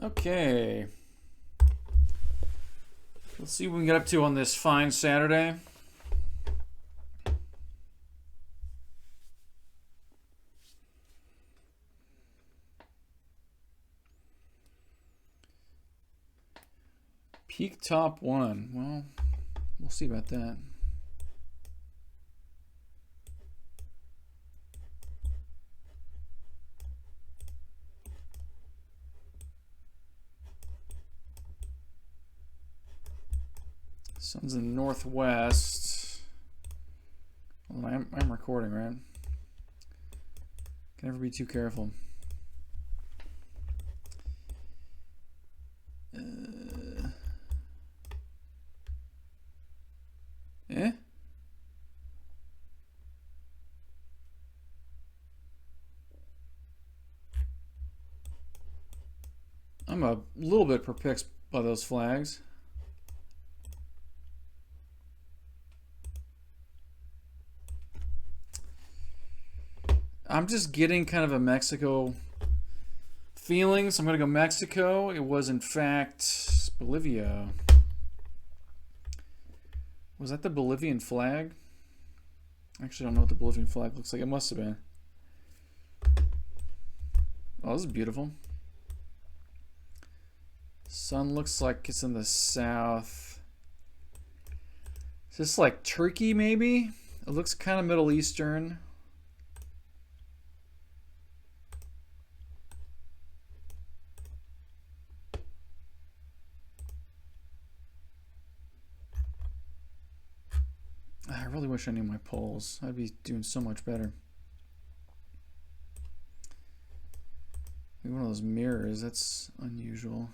Okay. Let's see what we can get up to on this fine Saturday. Peak top one. Well, we'll see about that. Sun's in the northwest. Well, I'm recording, right? Can never be too careful. Eh? I'm a little bit perplexed by those flags. I'm just getting kind of a Mexico feeling, so I'm going to go Mexico. It was, in fact, Bolivia. Was that the Bolivian flag? I actually don't know what the Bolivian flag looks like. It must have been. Oh, this is beautiful. Sun looks like it's in the south. Is this like Turkey, maybe? It looks kind of Middle Eastern. I really wish I knew my poles. I'd be doing so much better. Maybe one of those mirrors. That's unusual.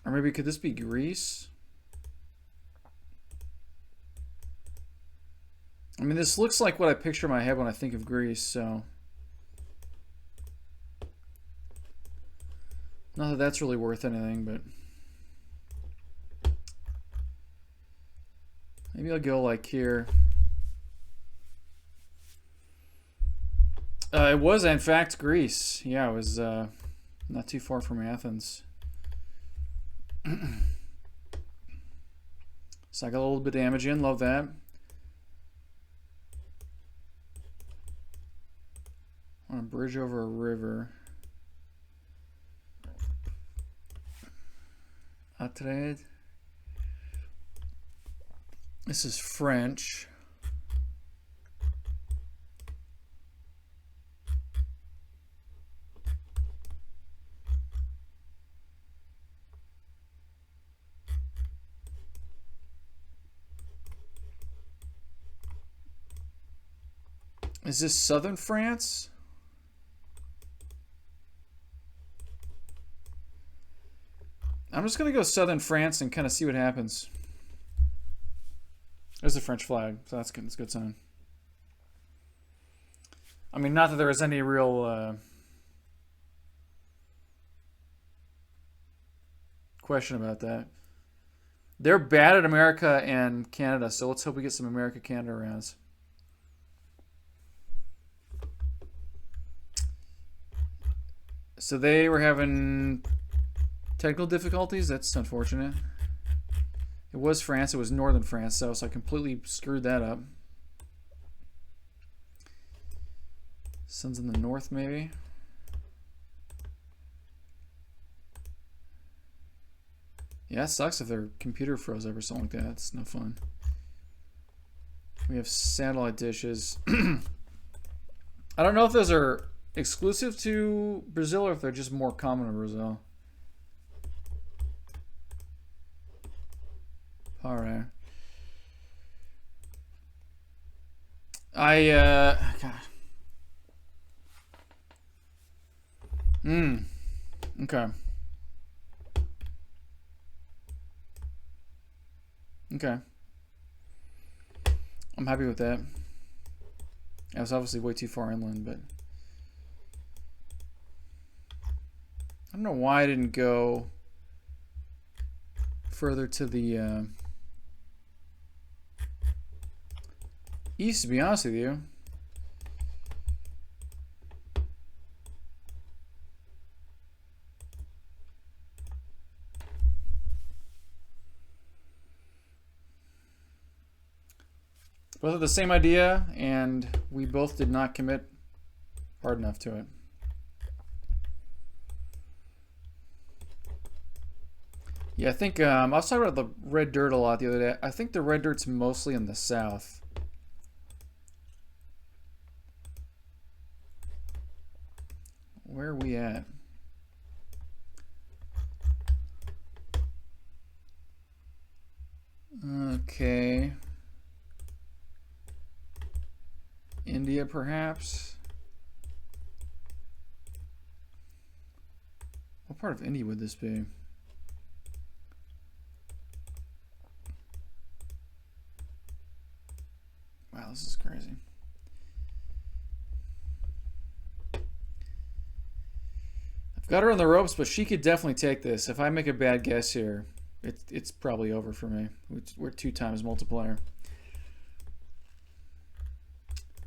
Or maybe could this be Greece? I mean, this looks like what I picture in my head when I think of Greece, so... Not that that's really worth anything, but... Maybe I'll go like here. It was, in fact, Greece. Yeah, it was not too far from Athens. So I got a little bit of damage in. Love that. On a bridge over a river. Atrade. This is French. Is this southern France? I'm just going to go southern France and kind of see what happens. There's a French flag, so that's good. That's a good sign. I mean, not that there was any real question about that. They're bad at America and Canada, so let's hope we get some America-Canada rounds. So they were having technical difficulties. That's unfortunate. It was France. It was northern France, though, so I completely screwed that up. Sun's in the north, maybe. Yeah, it sucks if their computer froze up or something like that. It's no fun. We have satellite dishes. I don't know if those are exclusive to Brazil or if they're just more common in Brazil. All right. God. Okay. Okay. I'm happy with that. I was obviously way too far inland, but I don't know why I didn't go further to the East, to be honest with you. Both have the same idea, and we both did not commit hard enough to it. Yeah, I think I was talking about the red dirt a lot the other day. I think the red dirt's mostly in the south. Where are we at? Okay. India, perhaps? What part of India would this be? Wow, this is crazy. I've got her on the ropes, but she could definitely take this. If I make a bad guess here, it's probably over for me. We're 2 times multiplier.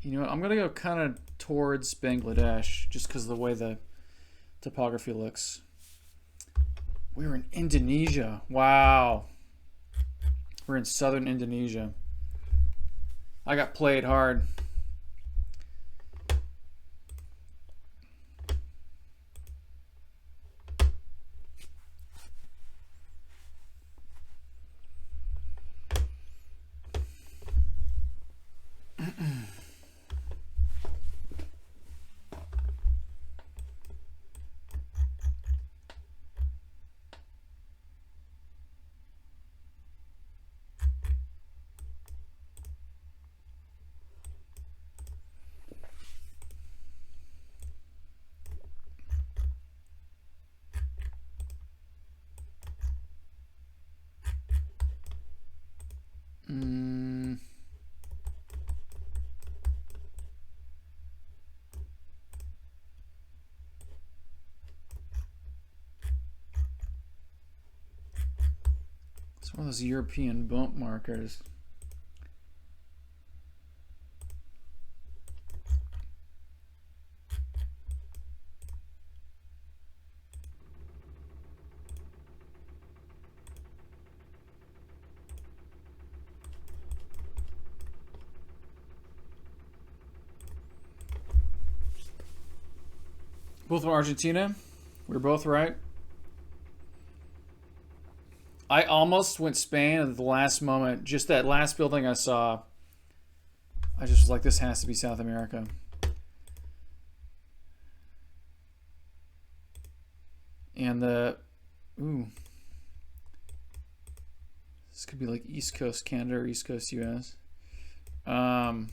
You know what? I'm going to go kind of towards Bangladesh just because of the way the topography looks. We're in Indonesia. Wow. We're in southern Indonesia. I got played hard. It's one of those European bump markers. Both from Argentina. We were both right. I almost went Spain at the last moment. Just that last building I saw, I just was like, this has to be South America. And this could be like East Coast Canada or East Coast US. And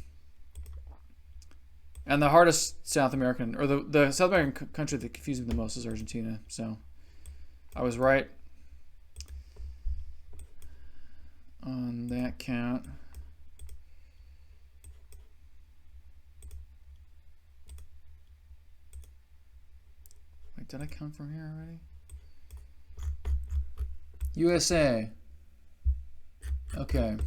the hardest South American, or the South American country that confused me the most is Argentina. So I was right on that count. Wait, did I come from here already? USA. Okay.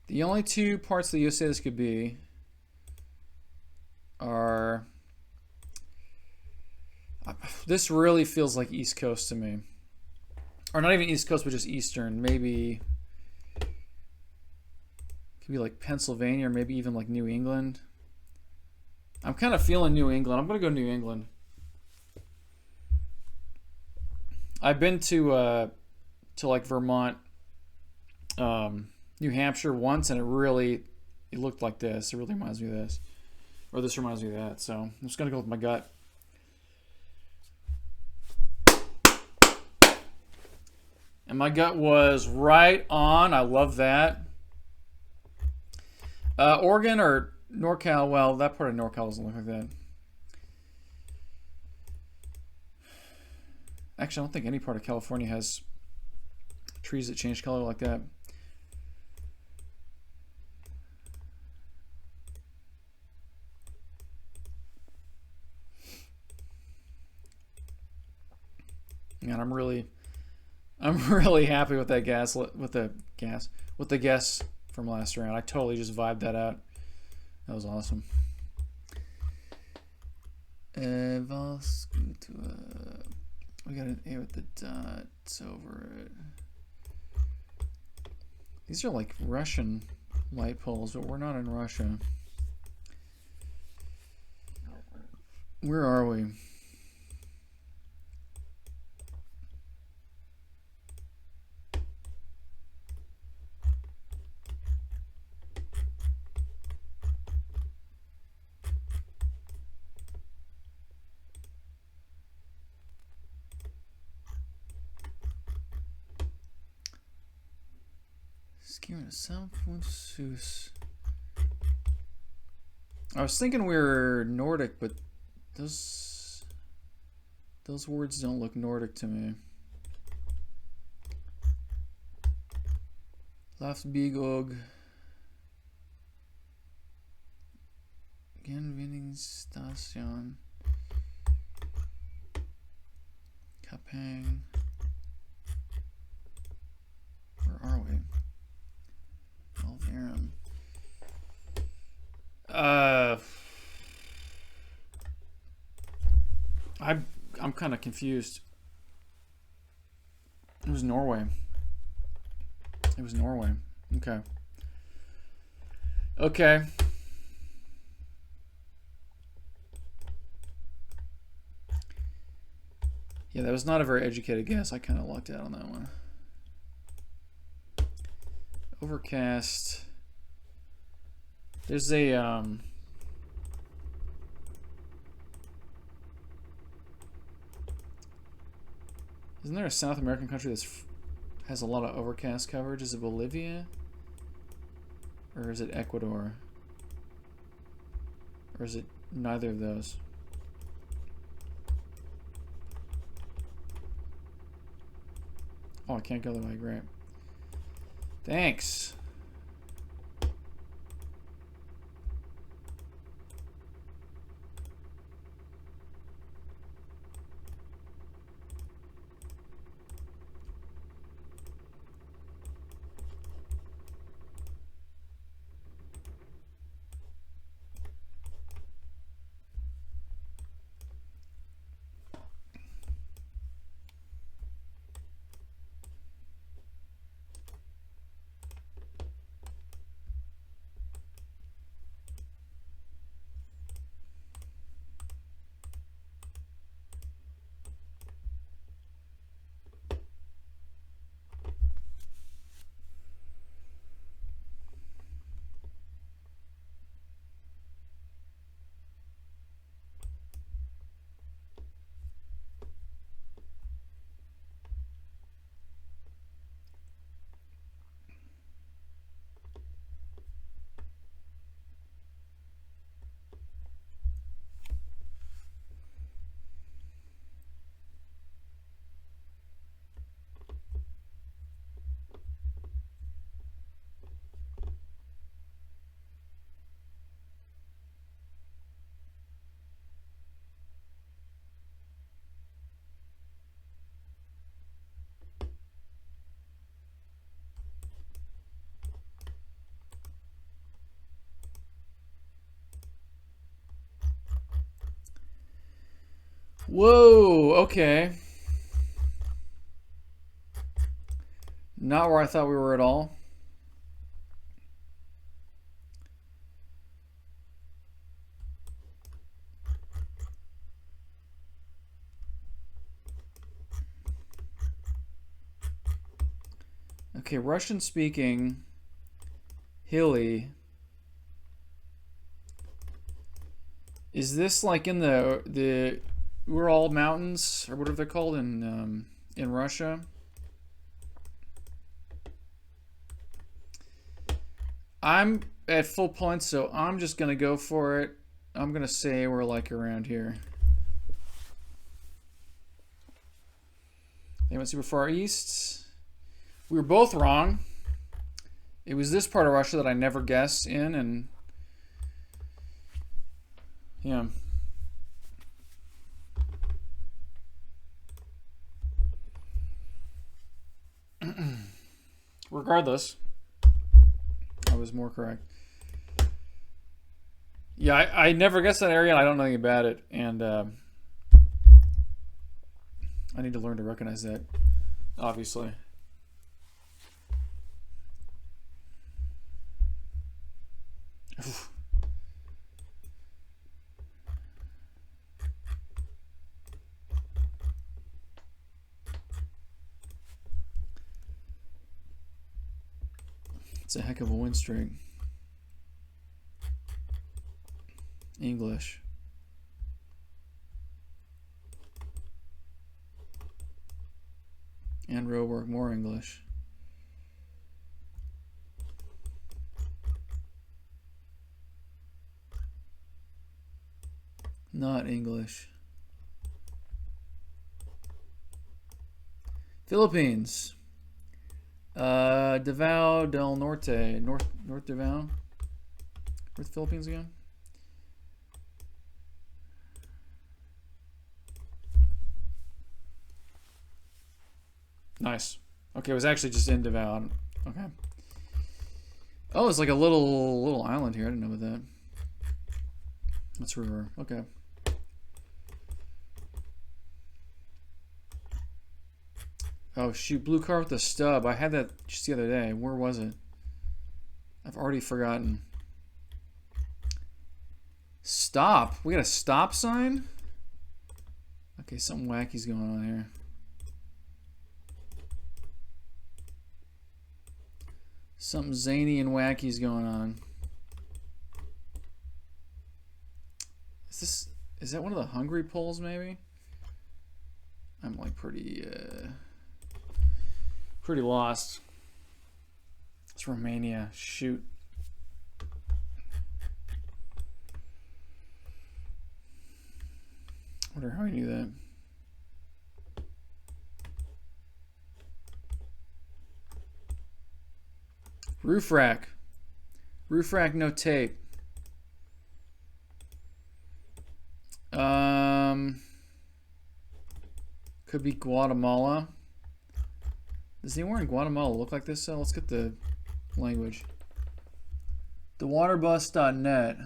The only 2 parts of the USA this could be are... This really feels like East Coast to me. Or not even East Coast, but just Eastern. Maybe... Could be like Pennsylvania or maybe even like New England. I'm kind of feeling New England. I'm going to go New England. I've been to like Vermont, New Hampshire once, and it looked like this. It really reminds me of this. Or this reminds me of that. So I'm just going to go with my gut. And my gut was right on. I love that. Oregon or NorCal? Well, that part of NorCal doesn't look like that. Actually, I don't think any part of California has trees that change color like that. And I'm really happy with that with the guess from last round. I totally just vibed that out. That was awesome. We got an A with the dots over it. These are like Russian light poles, but we're not in Russia. Where are we? I was thinking we were Nordic, but those words don't look Nordic to me. Lafsbygog. Genvinningsstation. Kapang. Where are we? Alvarum. I'm kind of confused. It was Norway. It was Norway. Okay. Okay. Yeah, that was not a very educated guess. I kind of lucked out on that one. Overcast. There's a isn't there a South American country that has a lot of overcast coverage? Is it Bolivia? Or is it Ecuador? Or is it neither of those? Oh, I can't go the way. Great. Thanks. Whoa, okay. Not where I thought we were at all. Okay, Russian speaking, hilly. Is this like in the Ural Mountains or whatever they're called in Russia? I'm at full points, so I'm just gonna go for it. I'm gonna say we're like around here. They went super far east. We were both wrong. It was this part of Russia that I never guessed in, and yeah. regardless, I was more correct. Yeah, I never guessed that area, and I don't know anything about it, and I need to learn to recognize that, obviously. Oof. It's a heck of a win streak. English. And row work, more English. Not English. Philippines. Davao del Norte. North Davao. Where's the Philippines again? Nice. Okay, it was actually just in Davao. Okay. Oh, it's like a little island here. I didn't know about that. That's river. Okay. Oh shoot, blue car with the stub. I had that just the other day. Where was it? I've already forgotten. Stop. We got a stop sign? Okay, something wacky's going on here. Something zany and wacky's going on. Is that one of the Hungary polls maybe? I'm like pretty lost. It's Romania. Shoot. Wonder how I knew that. Roof rack. Roof rack, no tape. Could be Guatemala. Does anywhere in Guatemala look like this? So let's get the language. Thewaterbus.net.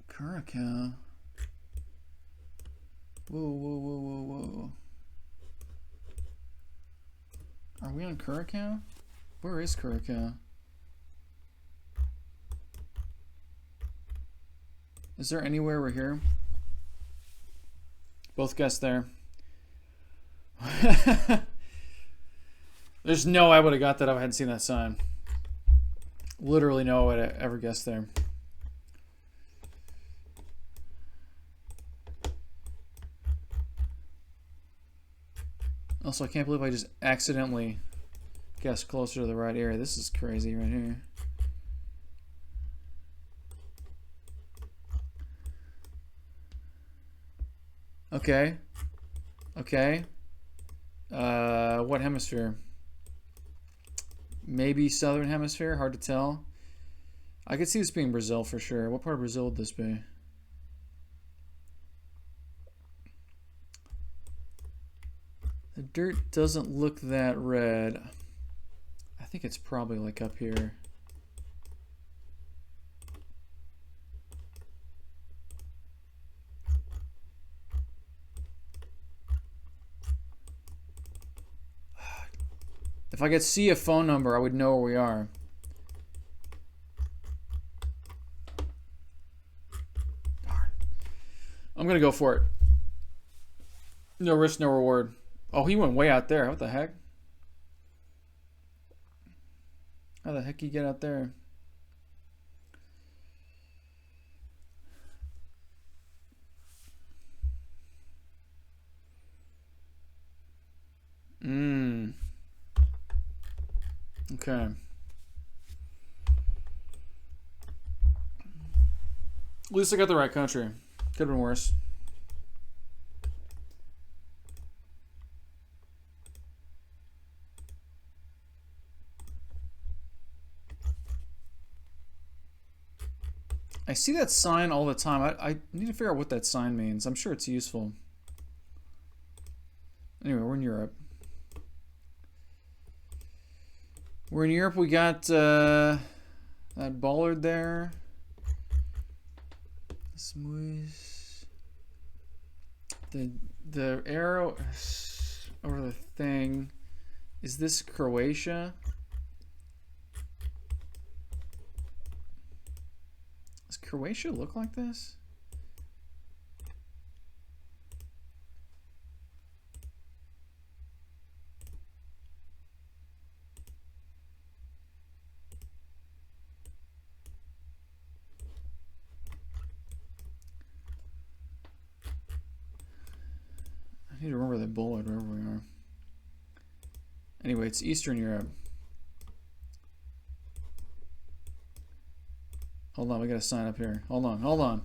Curacao. Whoa. Are we on Curacao? Where is Curacao? Is there anywhere we're here? Both guessed there. There's no way I would have got that if I hadn't seen that sign. Literally no way to ever guess there. Also, I can't believe I just accidentally guessed closer to the right area. This is crazy right here. Okay. What hemisphere? Maybe southern hemisphere, hard to tell. I could see this being Brazil for sure. What part of Brazil would this be? The dirt doesn't look that red. I think it's probably like up here. If I could see a phone number, I would know where we are. Darn. I'm gonna go for it. No risk, no reward. Oh, he went way out there. What the heck? How the heck did he get out there? Okay. At least I got the right country. Could have been worse. I see that sign all the time. I need to figure out what that sign means. I'm sure it's useful. Anyway, we're in Europe. We're in Europe. We got that bollard there. The arrow over the thing. Is this Croatia? Does Croatia look like this? I need to remember the bullet wherever we are. Anyway, it's Eastern Europe. Hold on, we gotta sign up here. Hold on, hold on.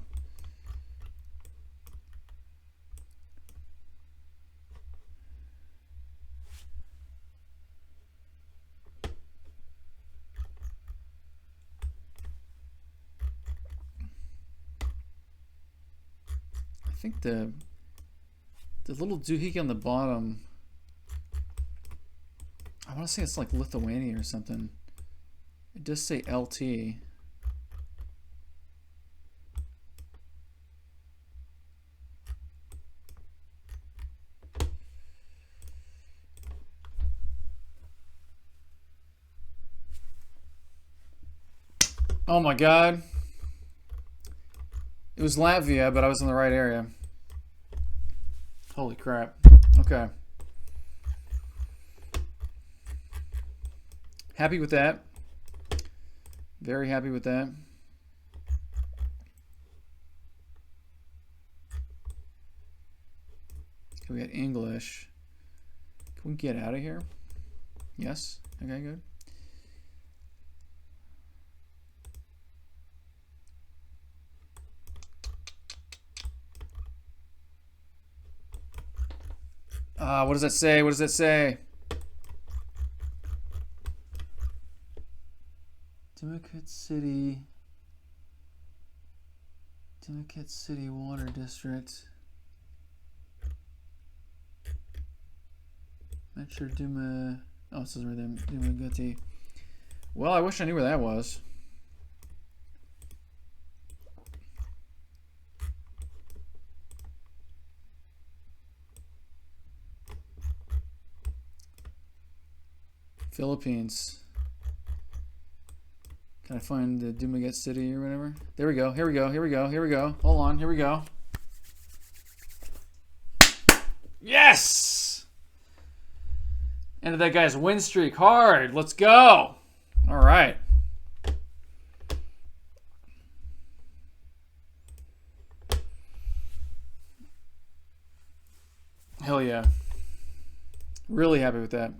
I think the little doohickey on the bottom, I want to say it's like Lithuania or something. It does say LT. Oh my god. It was Latvia, but I was in the right area. Holy crap. Okay. Happy with that. Very happy with that. Okay, we got English. Can we get out of here? Yes. Okay, good. What does that say? What does that say? Democrat City Water District. Metro Duma. Oh, it says right there. Duma Guti. Well, I wish I knew where that was. Philippines. Can I find the Dumaguete City or whatever? There we go. Here we go. Here we go. Here we go. Hold on. Here we go. Yes! Ended that guy's win streak hard. Let's go. All right. Hell yeah. Really happy with that.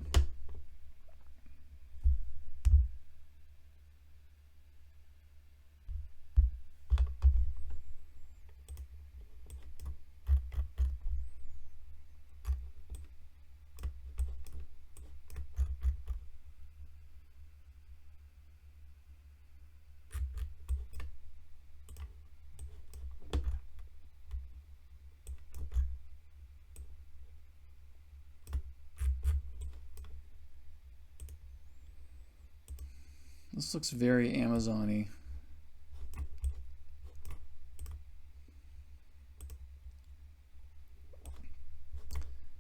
This looks very Amazon-y.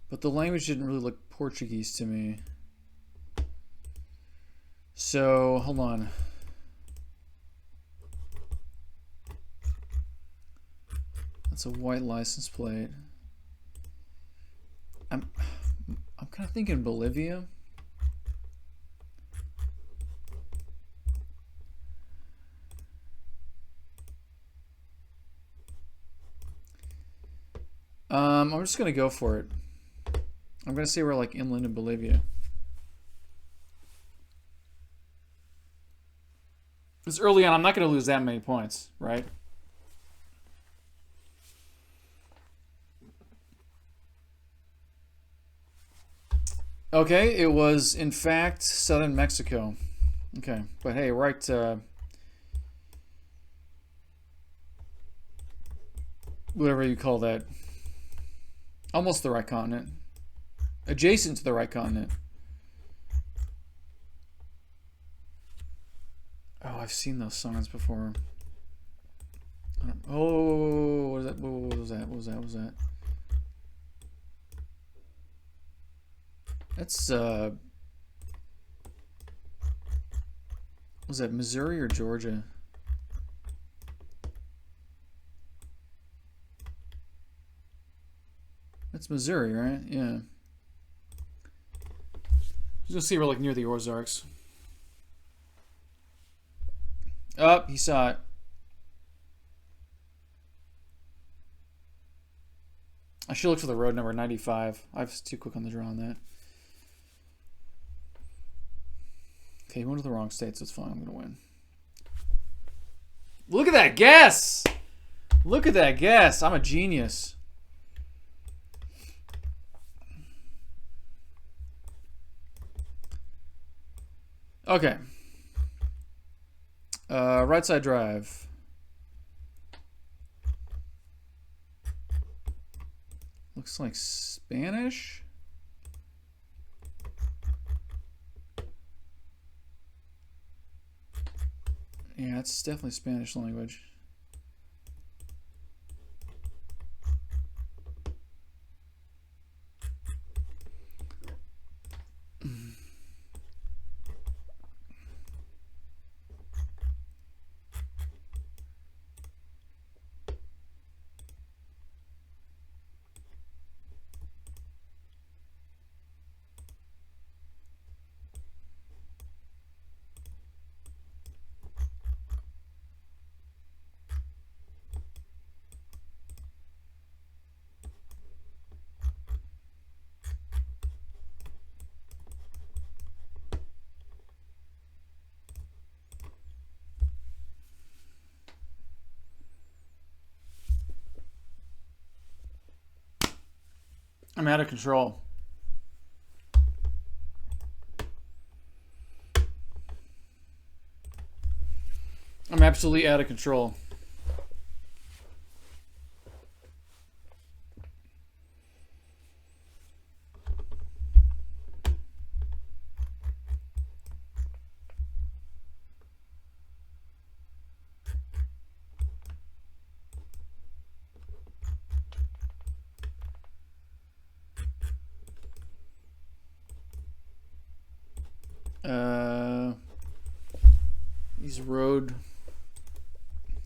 But the language didn't really look Portuguese to me. So, hold on. That's a white license plate. I'm kind of thinking Bolivia. I'm just gonna go for it. I'm gonna say we're like inland in Bolivia. It's early on. I'm not gonna lose that many points, right? Okay, it was in fact southern Mexico. Okay, but hey, right. Whatever you call that. Almost the right continent. Adjacent to the right continent. I've seen those songs before. Oh, what is that? What was that? What was that? What was that? That's was that Missouri or Georgia? That's Missouri, right? Yeah. You'll see we're like near the Ozarks. Oh, he saw it. I should look for the road number 95. I was too quick on the draw on that. Okay, he went to the wrong state, so it's fine. I'm going to win. Look at that guess! Look at that guess. I'm a genius. Okay. Right side drive. Looks like Spanish. Yeah, it's definitely Spanish language. I'm out of control. I'm absolutely out of control.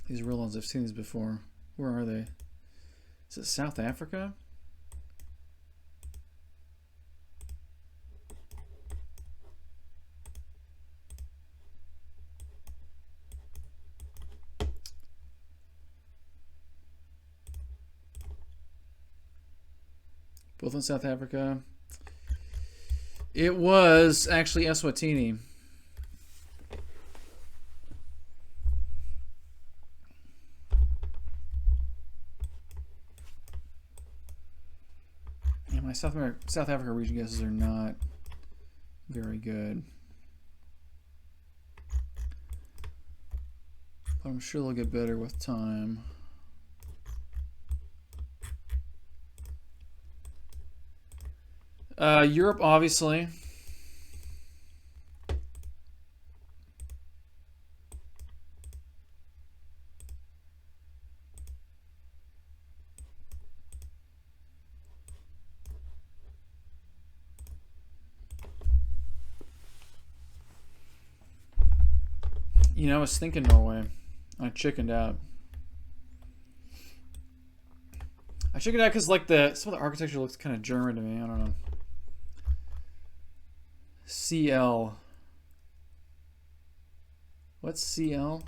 These real ones, I've seen these before. Where are they? Is it South Africa? Both in South Africa. It was actually Eswatini. Yeah, my South Africa region guesses are not very good. But I'm sure they'll get better with time. Europe, obviously. You know, I was thinking Norway. I chickened out. I chickened out because like some of the architecture looks kind of German to me. I don't know. CL. What's CL?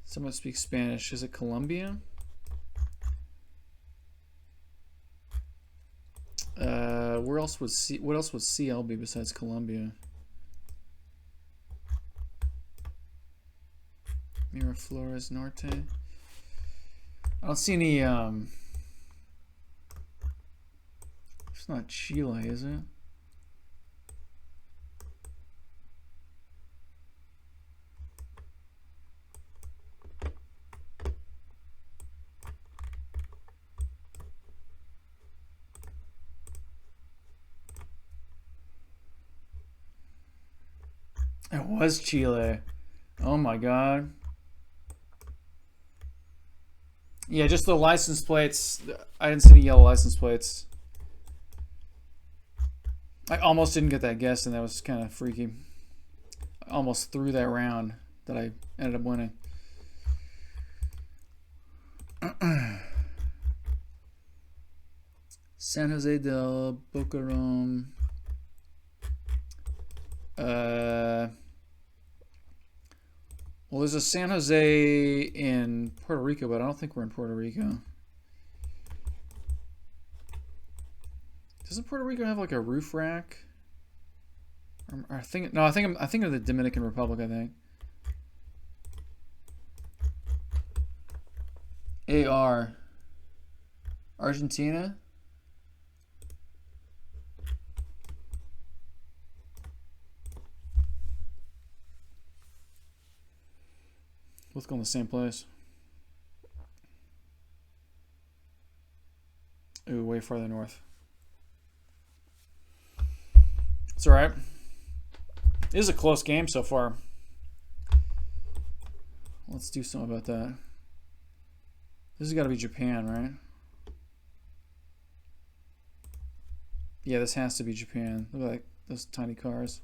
Someone speaks Spanish. Is it Colombia? Where else would what else would CL be besides Colombia? Miraflores Norte. I don't see any. It's not Chile, is it? It was Chile. Oh my god. Yeah, just the license plates. I didn't see any yellow license plates. I almost didn't get that guess, and that was kind of freaky. I almost threw that round that I ended up winning. San Jose del Boquerón. Well, there's a San Jose in Puerto Rico, but I don't think we're in Puerto Rico. Doesn't Puerto Rico have like a roof rack? Or I think no, I think of the Dominican Republic. I think. AR. Argentina. Both going the same place. Ooh, way farther north. It's alright. It is a close game so far. Let's do something about that. This has got to be Japan, right? Yeah, this has to be Japan. Look at those tiny cars.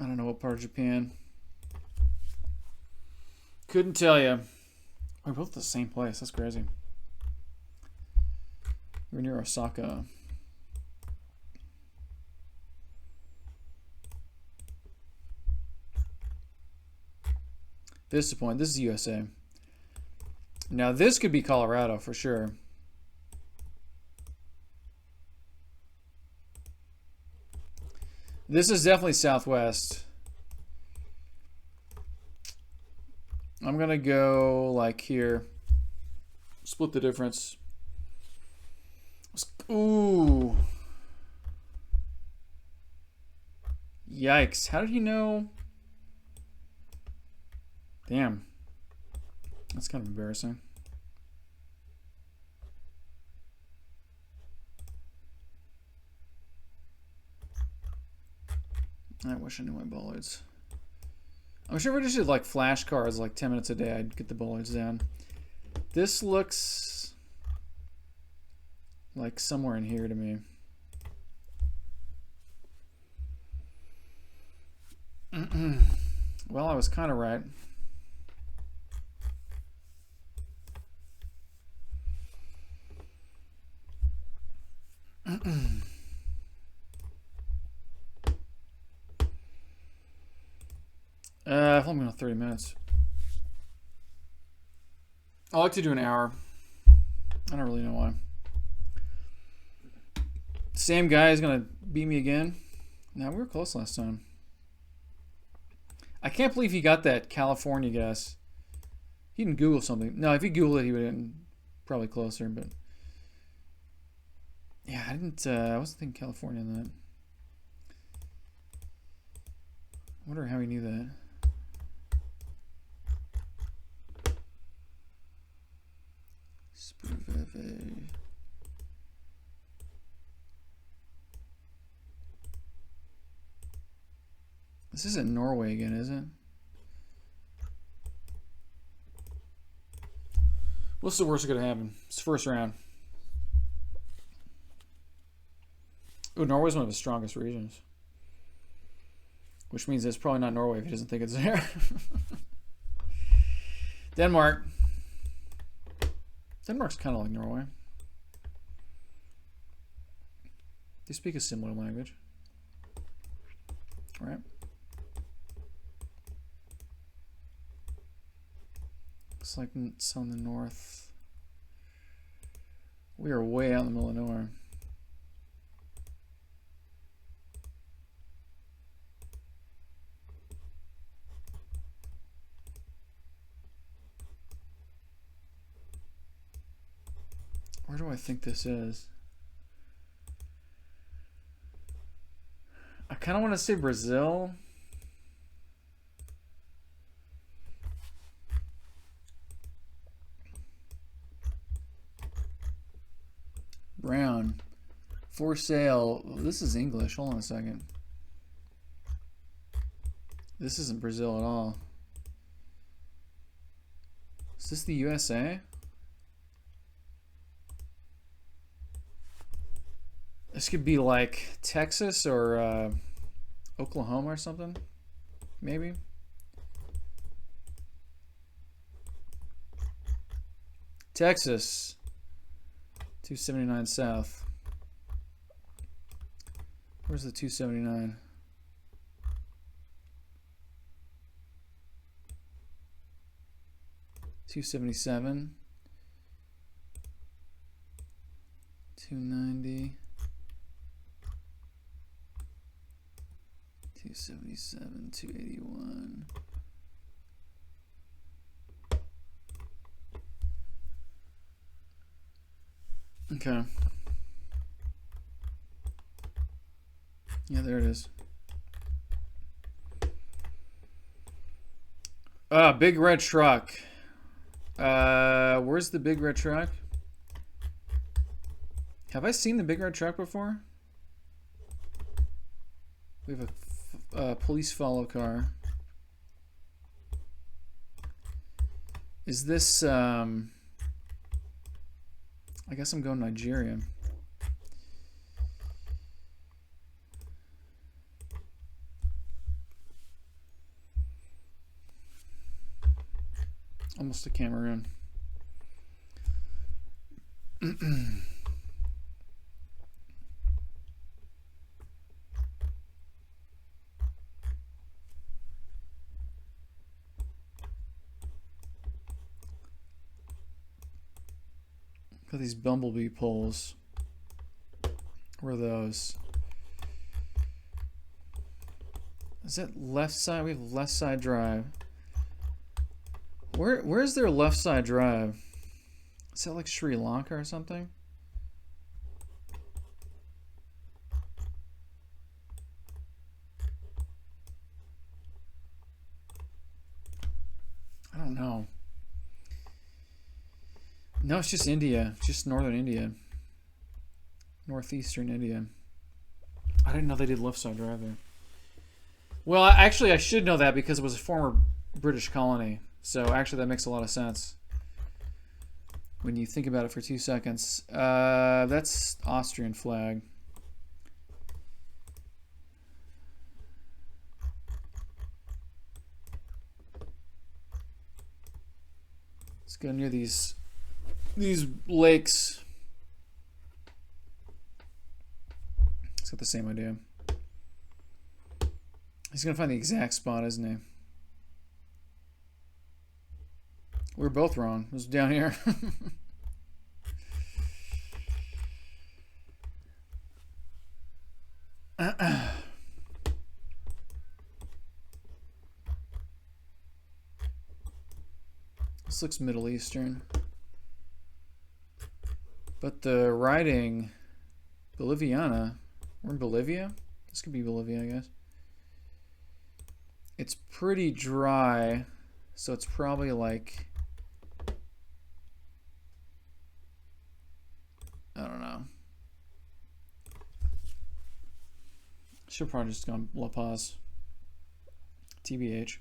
I don't know what part of Japan. Couldn't tell you. We're both the same place. That's crazy. We're near Osaka. This is the point. This is USA. Now this could be Colorado for sure. This is definitely Southwest. I'm gonna go like here. Split the difference. Ooh. Yikes. How did he know? Damn. That's kind of embarrassing. I wish I knew my bollards. I'm sure if I just did like flashcards like 10 minutes a day, I'd get the bollards down. This looks like somewhere in here to me. Well, I was kind of right. I've only been on 30 minutes. I like to do an hour. I don't really know why. Same guy is gonna beat me again. Now we were close last time. I can't believe he got that California guess. He didn't Google something. No, if he Googled it, he would have been probably closer. But yeah, I didn't. I wasn't thinking California on that. I wonder how he knew that. Spruveve. This isn't Norway again, is it? What's the worst that could happen? It's the first round. Oh, Norway's one of the strongest regions. Which means it's probably not Norway if he doesn't think it's there. Denmark. Denmark's kind of like Norway. They speak a similar language. Right? Looks like it's on the north. We are way out in the middle of nowhere. Where do I think this is? I kind of want to say Brazil. Brown. For sale. This is English. Hold on a second. This isn't Brazil at all. Is this the USA? This could be like Texas or Oklahoma or something. Maybe. Texas. 279 South. Where's the 279? $277, $290, $277, $281. Okay. Yeah, there it is. Big red truck. Where's the big red truck? Have I seen the big red truck before? We have a police follow car. Is this, I guess I'm going Nigeria. Almost to Cameroon. Got these bumblebee poles. Where are those? Is that left side? We have left side drive. Where's their left side drive? Is that like Sri Lanka or something? I don't know. No, it's just India. It's just northern India. Northeastern India. I didn't know they did left side drive there. Well, actually, I should know that because it was a former British colony. So actually, that makes a lot of sense when you think about it for 2 seconds. That's Austrian flag. Let's go near these lakes. It's got the same idea. He's gonna find the exact spot, isn't he? We're both wrong. It was down here. This looks Middle Eastern. But the writing, Boliviana. We're in Bolivia? This could be Bolivia, I guess. It's pretty dry, so it's probably like, I don't know. Should probably just go La Paz. TBH.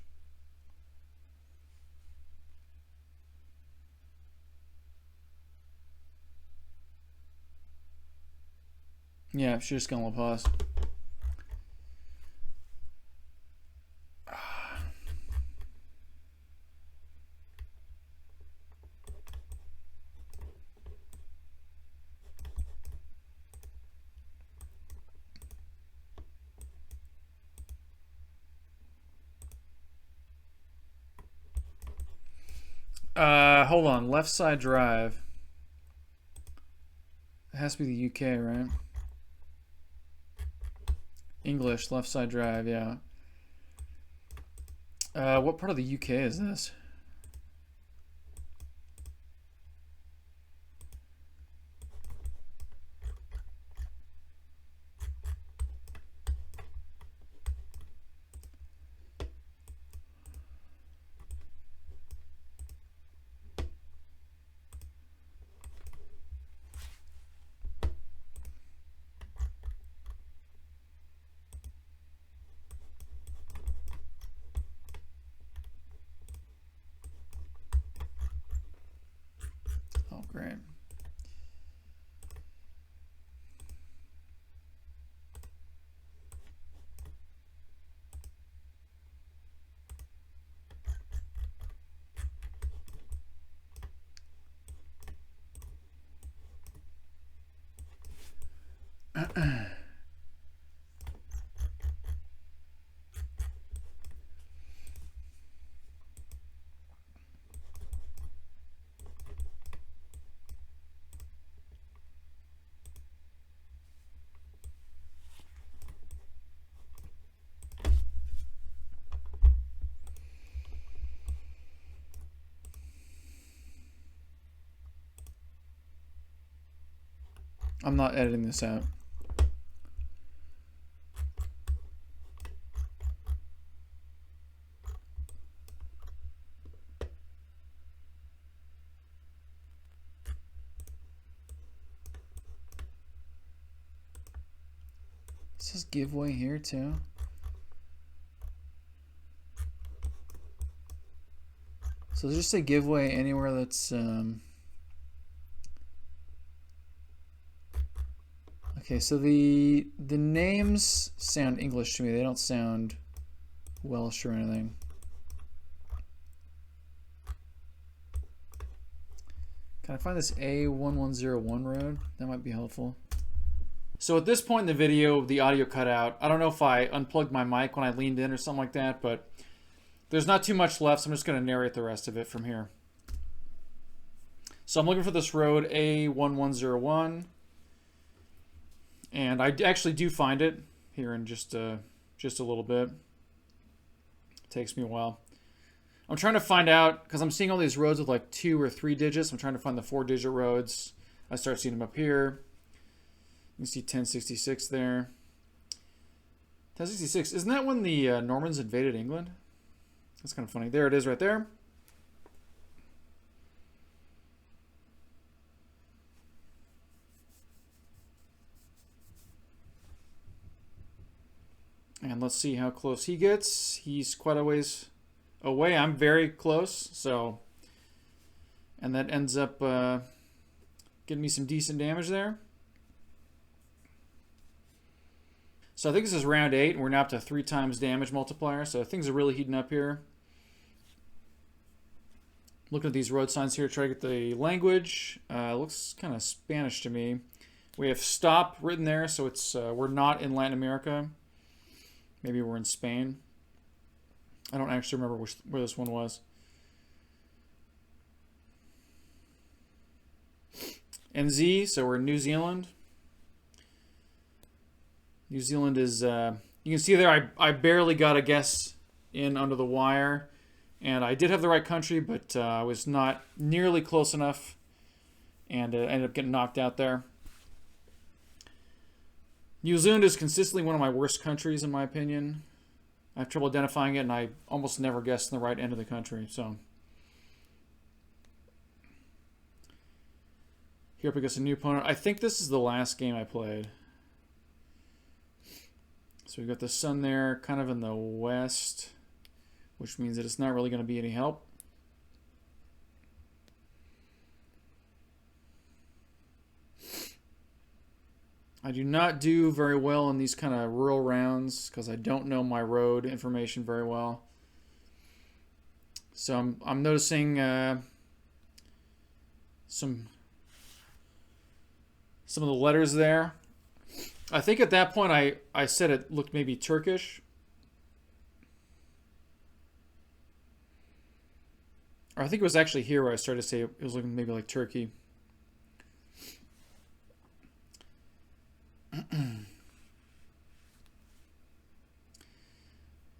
Yeah, should just go La Paz. Hold on. Left side drive. It has to be the UK, right? English, left side drive, yeah. What part of the UK is this? Great. I'm not editing this out. It says giveaway here too. So just say giveaway anywhere that's okay, so the names sound English to me. They don't sound Welsh or anything. Can I find this A1101 road? That might be helpful. So at this point in the video, the audio cut out. I don't know if I unplugged my mic when I leaned in or something like that, but there's not too much left, so I'm just going to narrate the rest of it from here. So I'm looking for this road, A1101. And I actually do find it here in just a little bit. It takes me a while. I'm trying to find out, because I'm seeing all these roads with like 2 or 3 digits. I'm trying to find the 4-digit roads. I start seeing them up here. You can see 1066 there. 1066, isn't that when the Normans invaded England? That's kind of funny. There it is right there. And let's see how close he gets. He's quite a ways away. I'm very close, so... And that ends up getting me some decent damage there. So I think this is round 8, and we're now up to 3 times damage multiplier, so things are really heating up here. Looking at these road signs here, try to get the language. Looks kind of Spanish to me. We have stop written there, so it's we're not in Latin America. Maybe we're in Spain. I don't actually remember where this one was. NZ, so we're in New Zealand. New Zealand is, you can see there I barely got a guess in under the wire. And I did have the right country, but I was not nearly close enough. And ended up getting knocked out there. New Zealand is consistently one of my worst countries, in my opinion. I have trouble identifying it, and I almost never guess in the right end of the country. So here up against a new opponent. I think this is the last game I played. So we've got the sun there, kind of in the west, which means that it's not really going to be any help. I do not do very well in these kind of rural rounds because I don't know my road information very well. So I'm noticing some of the letters there. I think at that point I said it looked maybe Turkish. Or I think it was actually here where I started to say it was looking maybe like Turkey.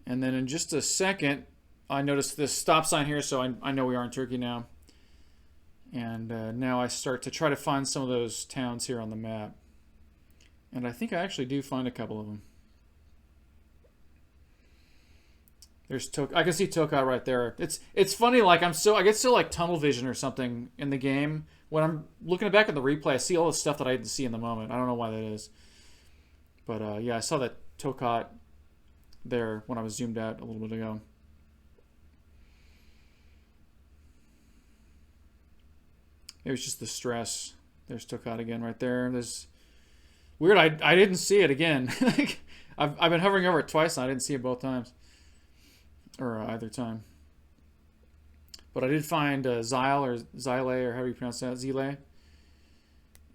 And then in just a second, I noticed this stop sign here, so I know we are in Turkey now. And now I start to try to find some of those towns here on the map. And I think I actually do find a couple of them. There's I can see Tokat right there. It's funny, like I get so like tunnel vision or something in the game. When I'm looking back at the replay, I see all the stuff that I didn't see in the moment. I don't know why that is. But yeah, I saw that Tokat there when I was zoomed out a little bit ago. It was just the stress. There's Tokat again right there. There's weird. I didn't see it again. I've been hovering over it twice and I didn't see it both times, or either time. But I did find Xyle or Xyle or however you pronounce that, Zile,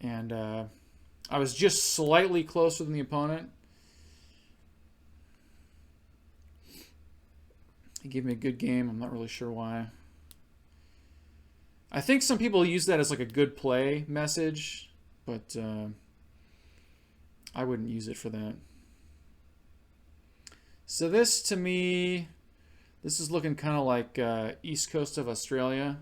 and I was just slightly closer than the opponent. He gave me a good game. I'm not really sure why. I think some people use that as like a good play message, but I wouldn't use it for that. So this, to me, this is looking kind of like east coast of Australia.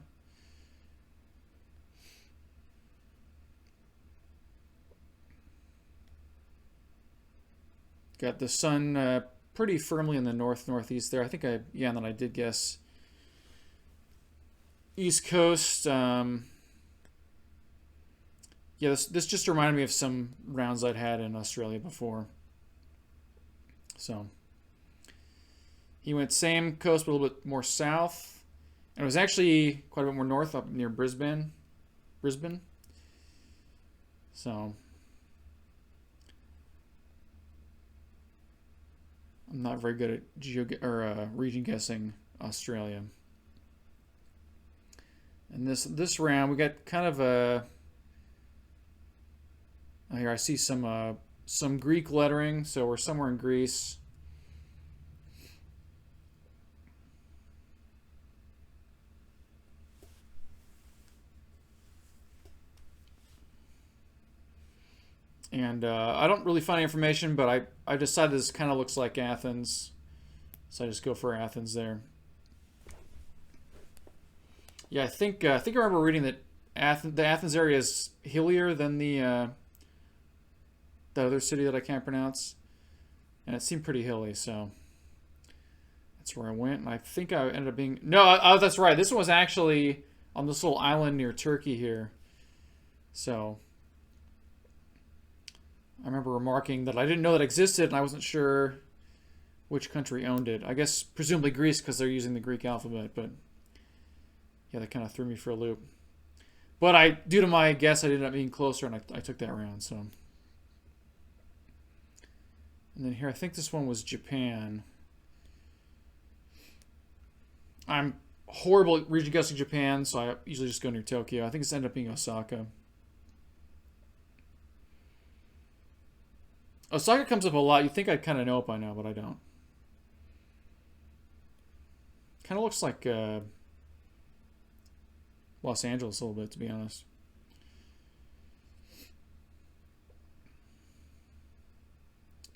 Got the sun pretty firmly in the northeast there. I think and then I did guess East Coast. Yeah, this just reminded me of some rounds I'd had in Australia before. So he went same coast, but a little bit more south, and it was actually quite a bit more north, up near Brisbane. So I'm not very good at region guessing Australia. And this round, we got kind of a. Here I see some Greek lettering, so we're somewhere in Greece. And I don't really find any information, but I decided this kind of looks like Athens, so I just go for Athens there. Yeah, I think I remember reading that the Athens area is hillier than the other city that I can't pronounce, and it seemed pretty hilly, so that's where I went. And I think I ended up being oh, that's right. This one was actually on this little island near Turkey here, so I remember remarking that I didn't know that existed, and I wasn't sure which country owned it. I guess presumably Greece because they're using the Greek alphabet, but yeah, that kind of threw me for a loop. But due to my guess, I ended up being closer, and I took that round. So, and then here, I think this one was Japan. I'm horrible at region guessing Japan, so I usually just go near Tokyo. I think it's ended up being Osaka. Osaka comes up a lot. You'd think I'd kind of know it by now, but I don't. Kind of looks like Los Angeles a little bit, to be honest.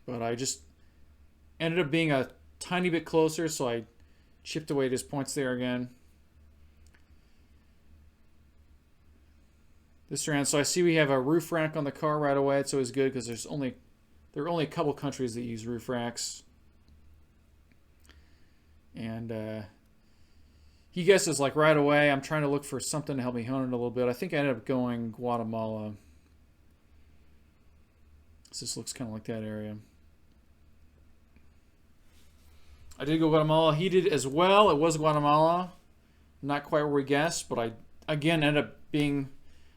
But I just ended up being a tiny bit closer, so I chipped away at his points there again. This round, so I see we have a roof rack on the car right away. It's always good because there are only a couple countries that use roof racks. And he guesses like right away. I'm trying to look for something to help me hone it a little bit. I think I ended up going Guatemala. So this looks kind of like that area. I did go Guatemala. He did as well. It was Guatemala. Not quite where we guessed, but I again ended up being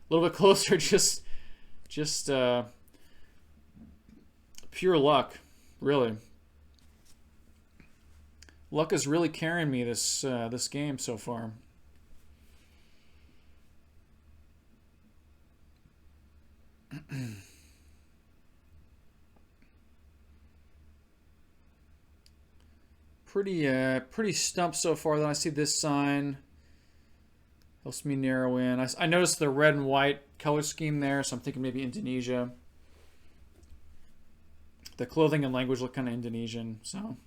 a little bit closer. Just pure luck, really. Luck is really carrying me this game so far. Pretty stumped so far. Then I see this sign. Helps me narrow in. I noticed the red and white color scheme there, so I'm thinking maybe Indonesia. The clothing and language look kind of Indonesian, so.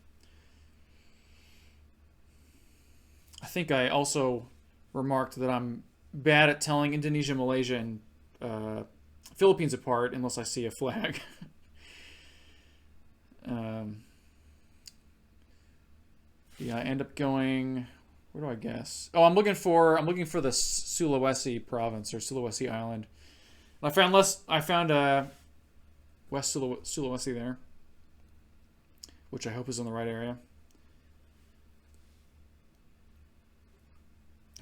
I think I also remarked that I'm bad at telling Indonesia, Malaysia, and Philippines apart unless I see a flag. Yeah, I end up going. Where do I guess? Oh, I'm looking for the Sulawesi province or Sulawesi Island. And I found West Sulawesi there, which I hope is in the right area.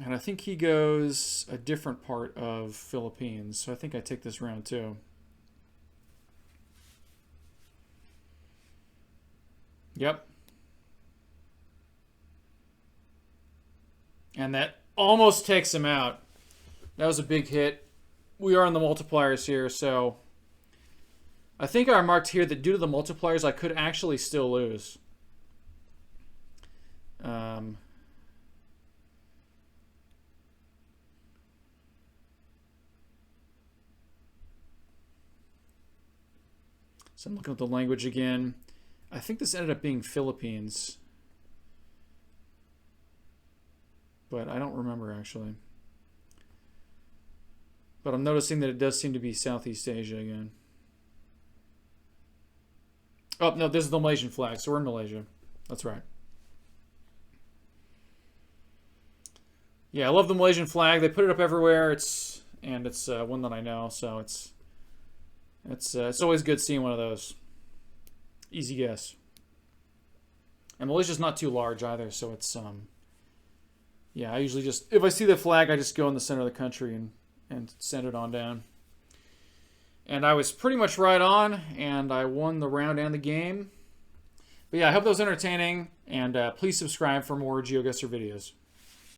And I think he goes a different part of Philippines. So I think I take this round too. Yep. And that almost takes him out. That was a big hit. We are on the multipliers here, so I think I marked here that due to the multipliers, I could actually still lose. So I'm looking at the language again. I think this ended up being Philippines. But I don't remember actually. But I'm noticing that it does seem to be Southeast Asia again. Oh, no, this is the Malaysian flag, so we're in Malaysia. That's right. Yeah, I love the Malaysian flag. They put it up everywhere. It's one that I know, so it's always good seeing one of those. Easy guess. And Malaysia's not too large either, so it's yeah, I usually just, if I see the flag, I just go in the center of the country and send it on down. And I was pretty much right on, and I won the round and the game. But yeah, I hope that was entertaining, and please subscribe for more Geoguessr videos.